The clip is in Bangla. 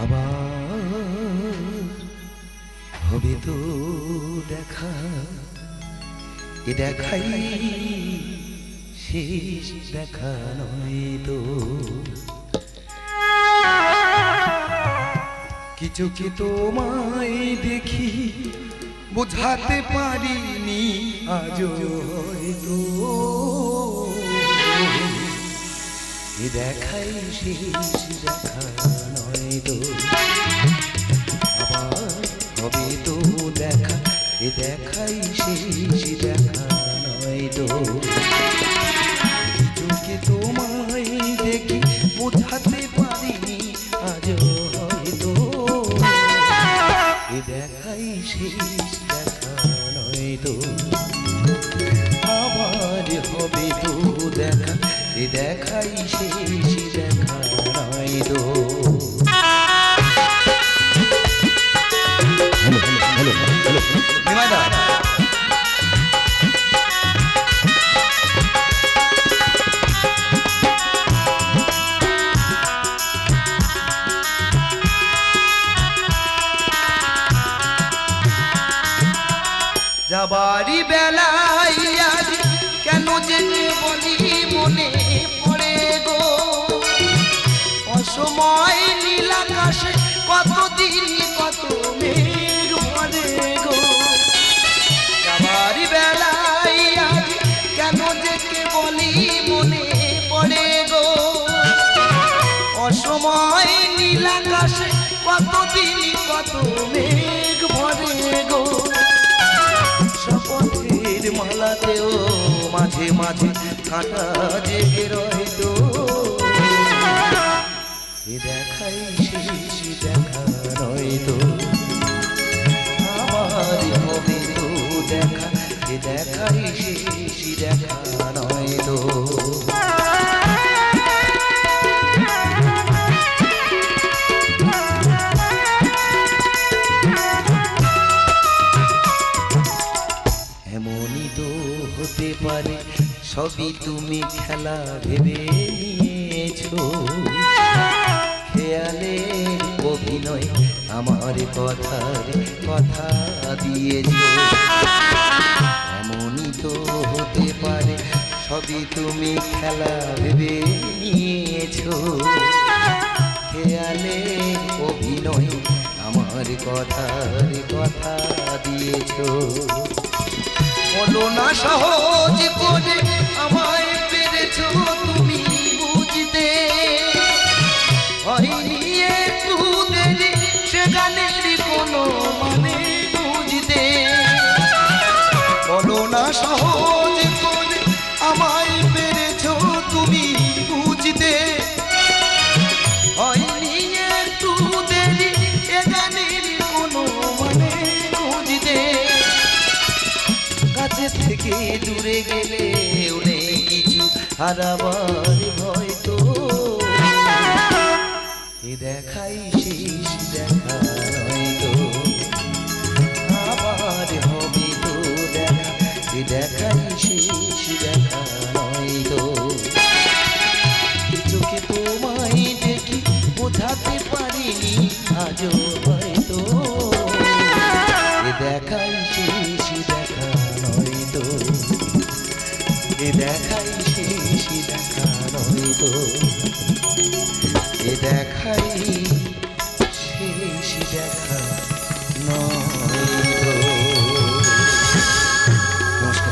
আবার হবে তো দেখা, এ দেখাই শেষ দেখা নয় তো। কিছু কি তোমায় দেখি বোঝাতে পারিনি আজও হয়তো, এ দেখাই শেষ দেখা নয় তো। আবার হবে তো দেখা, এ দেখাই শেষ দেখা নয় তো। কিছু কি তোমায় দেখি বোঝাতে পারিনি আজও হয়তো, এ দেখাই শেষ দেখা নয় তো। আবার হবে তো দেখা, এ দেখাই শেষ দেখা নয় তো। যাবারি বেলায় আজ কেন যে বলি মনে পড়ে গো, অসময় নীল আকাশে কতদিন কত মেঘ পড়ে গো। যাবারি বেলায় আজ কেন যে বলি মনে পড়ে গো, অসময় নীল আকাশে কতদিন কত মেঘ পড়ে গো। শপথের মালাতেও মাঝে মাঝে কাঁটা জেগে রইতো, এ দেখাই শেষ দেখা নয়তো। আবার হবে তো দেখা, এ দেখাই শেষ দেখা নয়তো। এমনই তো হতে পারে সবই তুমি খেলা ভেবে নিয়েছো, খেয়ালে অভিনয় আমার কথার কথা দিয়েছো। এমনই তো হতে পারে সবই তুমি খেলা ভেবে নিয়েছো, খেয়ালে অভিনয় আমার কথার কথা দিয়েছো। বলো না সহজ করে আমায় পেরেছো তুমি বুঝতে, হয়নি একটু দেরি সে গানের কোনো মানে বুঝতে। বলো না সহজ করে আমায় পেরেছো তুমি বুঝতে, হয়নি একটু দেরি এ গানের কোনো মানে বুঝতে। কাছে থেকে দূরে গেলে অনেক কিছু হারাবার ভয় তো, এ দেখাই শেষ দেখা নয় তো। আবার হবে তো দেখা, এ দেখাই শেষ দেখা নয় তো। চোখে তোমায় দেখি বোঝাতে পারিনি আজও হয়তো, এ দেখাই শেষ দেখা নয় তো। এ দেখাই শেষ দেখা নয় তো, এ দেখাই শেষ দেখা নয়।